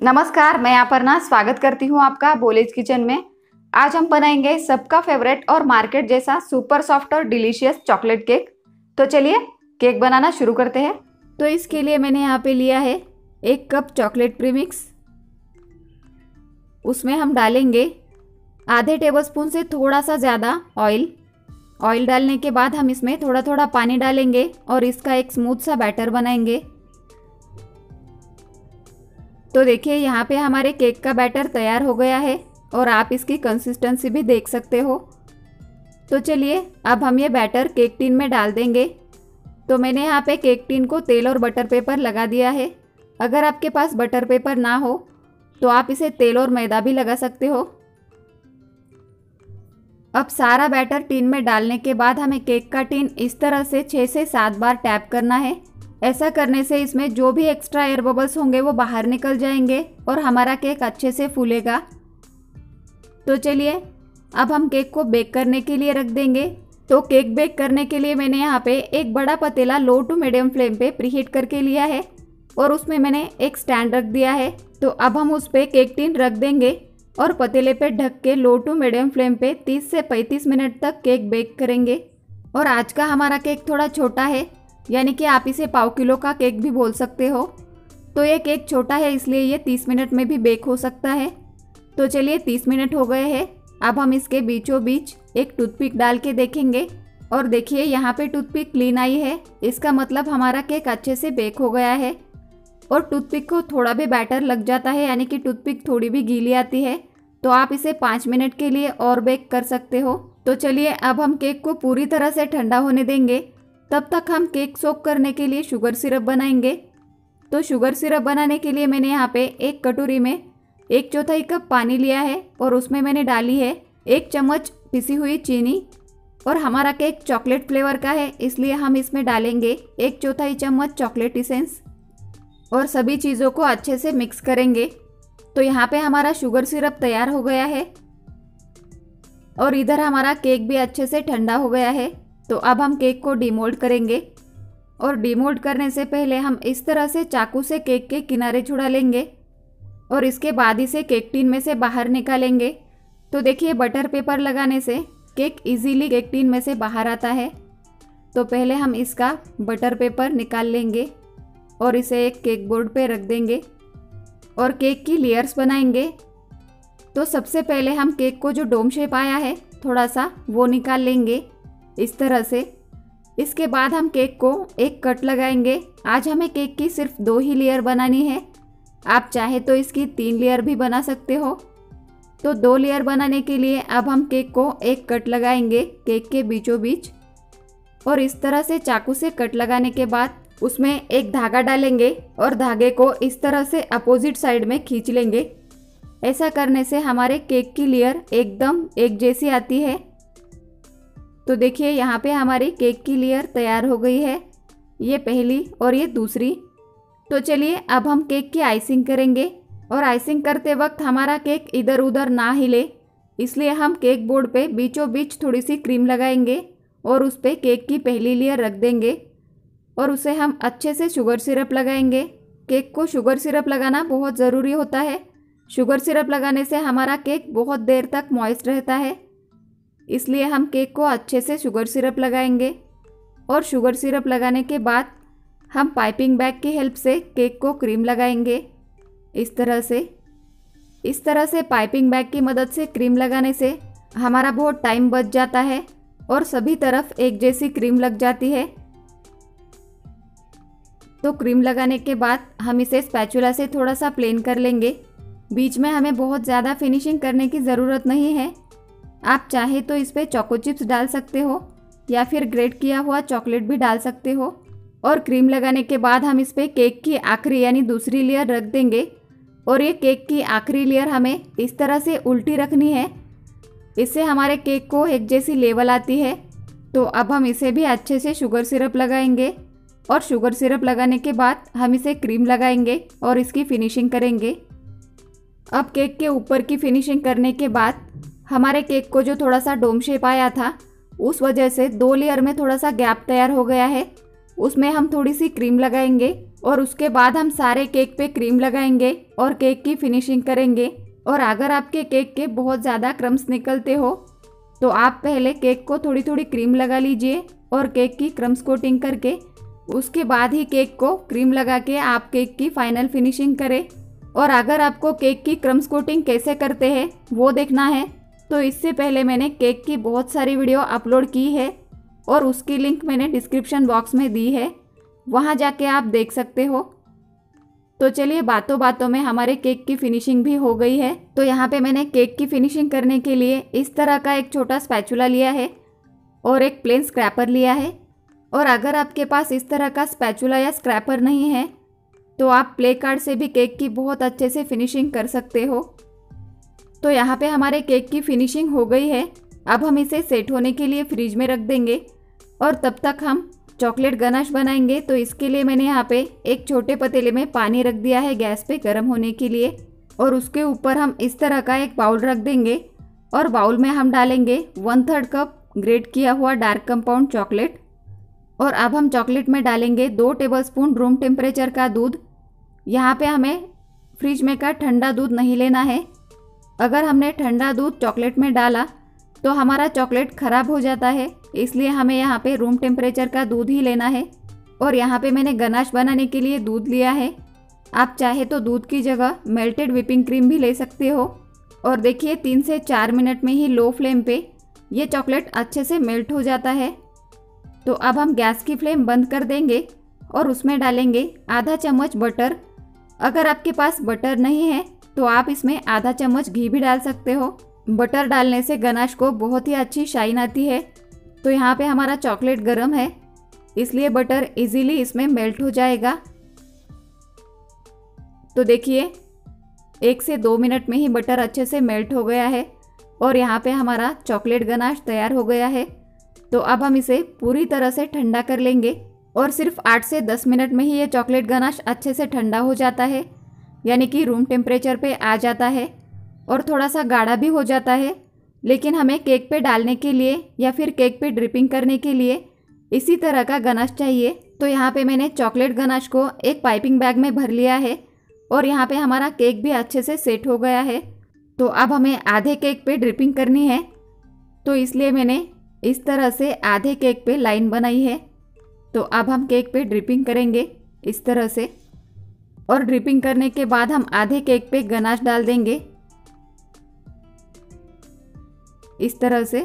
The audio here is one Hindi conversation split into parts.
नमस्कार, मैं अपर्णा स्वागत करती हूँ आपका बोलेज किचन में। आज हम बनाएंगे सबका फेवरेट और मार्केट जैसा सुपर सॉफ्ट और डिलीशियस चॉकलेट केक। तो चलिए केक बनाना शुरू करते हैं। तो इसके लिए मैंने यहाँ पे लिया है 1 कप चॉकलेट प्रीमिक्स। उसमें हम डालेंगे आधे टेबलस्पून से थोड़ा सा ज़्यादा ऑयल डालने के बाद हम इसमें थोड़ा थोड़ा पानी डालेंगे और इसका एक स्मूथ सा बैटर बनाएंगे। तो देखिए यहाँ पे हमारे केक का बैटर तैयार हो गया है और आप इसकी कंसिस्टेंसी भी देख सकते हो। तो चलिए अब हम ये बैटर केक टिन में डाल देंगे। तो मैंने यहाँ पे केक टिन को तेल और बटर पेपर लगा दिया है। अगर आपके पास बटर पेपर ना हो तो आप इसे तेल और मैदा भी लगा सकते हो। अब सारा बैटर टिन में डालने के बाद हमें केक का टिन इस तरह से 6 से 7 बार टैप करना है। ऐसा करने से इसमें जो भी एक्स्ट्रा एयर बबल्स होंगे वो बाहर निकल जाएंगे और हमारा केक अच्छे से फूलेगा। तो चलिए अब हम केक को बेक करने के लिए रख देंगे। तो केक बेक करने के लिए मैंने यहाँ पे एक बड़ा पतीला लो टू मीडियम फ्लेम पे प्रीहीट करके लिया है और उसमें मैंने एक स्टैंड रख दिया है। तो अब हम उस पर केक टिन रख देंगे और पतीले पे ढक के लो टू मीडियम फ्लेम पे 30 से 35 मिनट तक केक बेक करेंगे। और आज का हमारा केक थोड़ा छोटा है, यानी कि आप इसे पाव किलो का केक भी बोल सकते हो। तो ये केक छोटा है इसलिए ये 30 मिनट में भी बेक हो सकता है। तो चलिए 30 मिनट हो गए हैं। अब हम इसके बीचों बीच एक टूथपिक डाल के देखेंगे और देखिए यहाँ पे टूथपिक क्लीन आई है। इसका मतलब हमारा केक अच्छे से बेक हो गया है। और टूथपिक को थोड़ा भी बैटर लग जाता है, यानी कि टूथपिक थोड़ी भी गीली आती है, तो आप इसे 5 मिनट के लिए और बेक कर सकते हो। तो चलिए अब हम केक को पूरी तरह से ठंडा होने देंगे। तब तक हम केक सोक करने के लिए शुगर सिरप बनाएंगे। तो शुगर सिरप बनाने के लिए मैंने यहाँ पे एक कटोरी में 1/4 कप पानी लिया है और उसमें मैंने डाली है 1 चम्मच पिसी हुई चीनी। और हमारा केक चॉकलेट फ्लेवर का है इसलिए हम इसमें डालेंगे 1/4 चम्मच चॉकलेट इसेंस और सभी चीज़ों को अच्छे से मिक्स करेंगे। तो यहाँ पे हमारा शुगर सिरप तैयार हो गया है और इधर हमारा केक भी अच्छे से ठंडा हो गया है। तो अब हम केक को डीमोल्ड करेंगे और डीमोल्ड करने से पहले हम इस तरह से चाकू से केक के किनारे छुड़ा लेंगे और इसके बाद इसे केक टिन में से बाहर निकालेंगे। तो देखिए बटर पेपर लगाने से केक इजीली केक टिन में से बाहर आता है। तो पहले हम इसका बटर पेपर निकाल लेंगे और इसे एक केक बोर्ड पे रख देंगे और केक की लेयर्स बनाएंगे। तो सबसे पहले हम केक को जो डोम शेप आया है थोड़ा सा वो निकाल लेंगे इस तरह से। इसके बाद हम केक को एक कट लगाएंगे। आज हमें केक की सिर्फ 2 ही लेयर बनानी है, आप चाहे तो इसकी 3 लेयर भी बना सकते हो। तो 2 लेयर बनाने के लिए अब हम केक को एक कट लगाएंगे केक के बीचों बीच और इस तरह से चाकू से कट लगाने के बाद उसमें एक धागा डालेंगे और धागे को इस तरह से अपोजिट साइड में खींच लेंगे। ऐसा करने से हमारे केक की लेयर एकदम एक जैसी आती है। तो देखिए यहाँ पे हमारी केक की लेयर तैयार हो गई है, ये पहली और ये दूसरी। तो चलिए अब हम केक की आइसिंग करेंगे और आइसिंग करते वक्त हमारा केक इधर उधर ना हिले इसलिए हम केक बोर्ड पे बीचों बीच थोड़ी सी क्रीम लगाएंगे और उस पर केक की पहली लेयर रख देंगे और उसे हम अच्छे से शुगर सिरप लगाएंगे। केक को शुगर सिरप लगाना बहुत ज़रूरी होता है। शुगर सिरप लगाने से हमारा केक बहुत देर तक मॉइस्ट रहता है, इसलिए हम केक को अच्छे से शुगर सिरप लगाएंगे। और शुगर सिरप लगाने के बाद हम पाइपिंग बैग की हेल्प से केक को क्रीम लगाएंगे इस तरह से पाइपिंग बैग की मदद से क्रीम लगाने से हमारा बहुत टाइम बच जाता है और सभी तरफ एक जैसी क्रीम लग जाती है। तो क्रीम लगाने के बाद हम इसे स्पैचुला से थोड़ा सा प्लेन कर लेंगे। बीच में हमें बहुत ज़्यादा फिनिशिंग करने की ज़रूरत नहीं है, आप चाहे तो इस पर चोको चिप्स डाल सकते हो या फिर ग्रेट किया हुआ चॉकलेट भी डाल सकते हो। और क्रीम लगाने के बाद हम इस पर केक की आखिरी यानी दूसरी लेयर रख देंगे और ये केक की आखिरी लेयर हमें इस तरह से उल्टी रखनी है, इससे हमारे केक को एक जैसी लेवल आती है। तो अब हम इसे भी अच्छे से शुगर सिरप लगाएंगे और शुगर सिरप लगाने के बाद हम इसे क्रीम लगाएंगे और इसकी फिनिशिंग करेंगे। अब केक के ऊपर की फिनिशिंग करने के बाद हमारे केक को जो थोड़ा सा डोम शेप आया था उस वजह से 2 लेयर में थोड़ा सा गैप तैयार हो गया है, उसमें हम थोड़ी सी क्रीम लगाएंगे और उसके बाद हम सारे केक पे क्रीम लगाएंगे और केक की फिनिशिंग करेंगे। और अगर आपके केक के बहुत ज़्यादा क्रम्स निकलते हो तो आप पहले केक को थोड़ी थोड़ी क्रीम लगा लीजिए और केक की क्रम्स कोटिंग करके उसके बाद ही केक को क्रीम लगा के आप केक की फाइनल फिनिशिंग करें। और अगर आपको केक की क्रम्स कोटिंग कैसे करते हैं वो देखना है तो इससे पहले मैंने केक की बहुत सारी वीडियो अपलोड की है और उसकी लिंक मैंने डिस्क्रिप्शन बॉक्स में दी है, वहाँ जाके आप देख सकते हो। तो चलिए बातों बातों में हमारे केक की फिनिशिंग भी हो गई है। तो यहाँ पे मैंने केक की फिनिशिंग करने के लिए इस तरह का एक छोटा स्पैचुला लिया है और एक प्लेन स्क्रैपर लिया है। और अगर आपके पास इस तरह का स्पैचुला या स्क्रैपर नहीं है तो आप प्ले कार्ड से भी केक की बहुत अच्छे से फिनिशिंग कर सकते हो। तो यहाँ पे हमारे केक की फिनिशिंग हो गई है। अब हम इसे सेट होने के लिए फ्रिज में रख देंगे और तब तक हम चॉकलेट गनाश बनाएंगे। तो इसके लिए मैंने यहाँ पे एक छोटे पतीले में पानी रख दिया है गैस पे गर्म होने के लिए और उसके ऊपर हम इस तरह का एक बाउल रख देंगे और बाउल में हम डालेंगे 1/3 कप ग्रेट किया हुआ डार्क कंपाउंड चॉकलेट। और अब हम चॉकलेट में डालेंगे 2 टेबलस्पून रूम टेम्परेचर का दूध। यहाँ पे हमें फ्रिज में का ठंडा दूध नहीं लेना है। अगर हमने ठंडा दूध चॉकलेट में डाला तो हमारा चॉकलेट ख़राब हो जाता है, इसलिए हमें यहाँ पे रूम टेम्परेचर का दूध ही लेना है। और यहाँ पे मैंने गनाश बनाने के लिए दूध लिया है। आप चाहे तो दूध की जगह मेल्टेड व्हिपिंग क्रीम भी ले सकते हो। और देखिए 3 से 4 मिनट में ही लो फ्लेम पे ये चॉकलेट अच्छे से मेल्ट हो जाता है। तो अब हम गैस की फ्लेम बंद कर देंगे और उसमें डालेंगे आधा चम्मच बटर। अगर आपके पास बटर नहीं है तो आप इसमें आधा चम्मच घी भी डाल सकते हो। बटर डालने से गनाश को बहुत ही अच्छी शाइन आती है। तो यहाँ पे हमारा चॉकलेट गर्म है, इसलिए बटर इजीली इसमें मेल्ट हो जाएगा। तो देखिए 1 से 2 मिनट में ही बटर अच्छे से मेल्ट हो गया है और यहाँ पे हमारा चॉकलेट गनाश तैयार हो गया है। तो अब हम इसे पूरी तरह से ठंडा कर लेंगे और सिर्फ 8 से 10 मिनट में ही ये चॉकलेट गनाश अच्छे से ठंडा हो जाता है, यानी कि रूम टेम्परेचर पे आ जाता है और थोड़ा सा गाढ़ा भी हो जाता है। लेकिन हमें केक पे डालने के लिए या फिर केक पे ड्रिपिंग करने के लिए इसी तरह का गनाश चाहिए। तो यहाँ पे मैंने चॉकलेट गनाश को एक पाइपिंग बैग में भर लिया है और यहाँ पे हमारा केक भी अच्छे से सेट हो गया है। तो अब हमें आधे केक पे ड्रिपिंग करनी है, तो इसलिए मैंने इस तरह से आधे केक पे लाइन बनाई है। तो अब हम केक पे ड्रिपिंग करेंगे इस तरह से और ड्रिपिंग करने के बाद हम आधे केक पे गनाश डाल देंगे इस तरह से।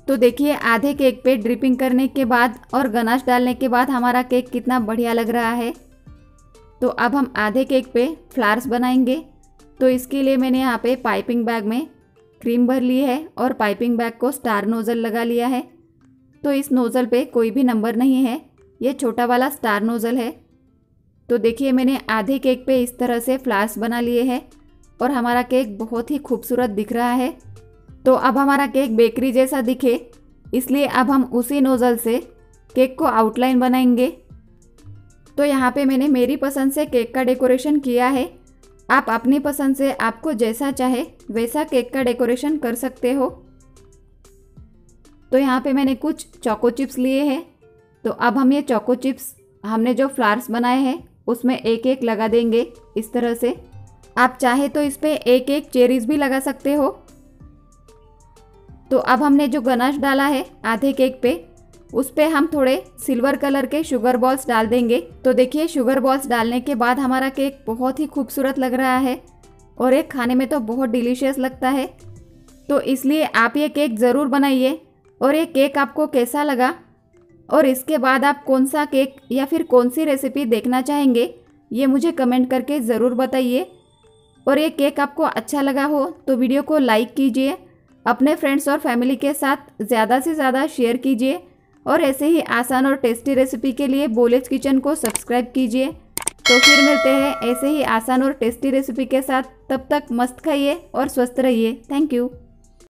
तो देखिए आधे केक पे ड्रिपिंग करने के बाद और गनाश डालने के बाद हमारा केक कितना बढ़िया लग रहा है। तो अब हम आधे केक पे फ्लावर्स बनाएंगे। तो इसके लिए मैंने यहाँ पे पाइपिंग बैग में क्रीम भर ली है और पाइपिंग बैग को स्टार नोज़ल लगा लिया है। तो इस नोज़ल पे कोई भी नंबर नहीं है, ये छोटा वाला स्टार नोज़ल है। तो देखिए मैंने आधे केक पे इस तरह से फ्लावर्स बना लिए हैं और हमारा केक बहुत ही खूबसूरत दिख रहा है। तो अब हमारा केक बेकरी जैसा दिखे, इसलिए अब हम उसी नोज़ल से केक को आउटलाइन बनाएंगे। तो यहाँ पे मैंने मेरी पसंद से केक का डेकोरेशन किया है। आप अपनी पसंद से आपको जैसा चाहे वैसा केक का डेकोरेशन कर सकते हो। तो यहाँ पे मैंने कुछ चोको चिप्स लिए हैं। तो अब हम ये चोको चिप्स हमने जो फ्लावर्स बनाए हैं उसमें एक एक लगा देंगे इस तरह से। आप चाहे तो इस पर एक एक चेरीज भी लगा सकते हो। तो अब हमने जो गनाश डाला है आधे केक पे, उस पे हम थोड़े सिल्वर कलर के शुगर बॉल्स डाल देंगे। तो देखिए शुगर बॉल्स डालने के बाद हमारा केक बहुत ही खूबसूरत लग रहा है और एक खाने में तो बहुत डिलीशियस लगता है। तो इसलिए आप ये केक ज़रूर बनाइए। और ये केक आपको कैसा लगा और इसके बाद आप कौन सा केक या फिर कौन सी रेसिपी देखना चाहेंगे ये मुझे कमेंट करके ज़रूर बताइए। और ये केक आपको अच्छा लगा हो तो वीडियो को लाइक कीजिए, अपने फ्रेंड्स और फैमिली के साथ ज़्यादा से ज़्यादा शेयर कीजिए और ऐसे ही आसान और टेस्टी रेसिपी के लिए बोलेज किचन को सब्सक्राइब कीजिए। तो फिर मिलते हैं ऐसे ही आसान और टेस्टी रेसिपी के साथ। तब तक मस्त खाइए और स्वस्थ रहिए। Thank you.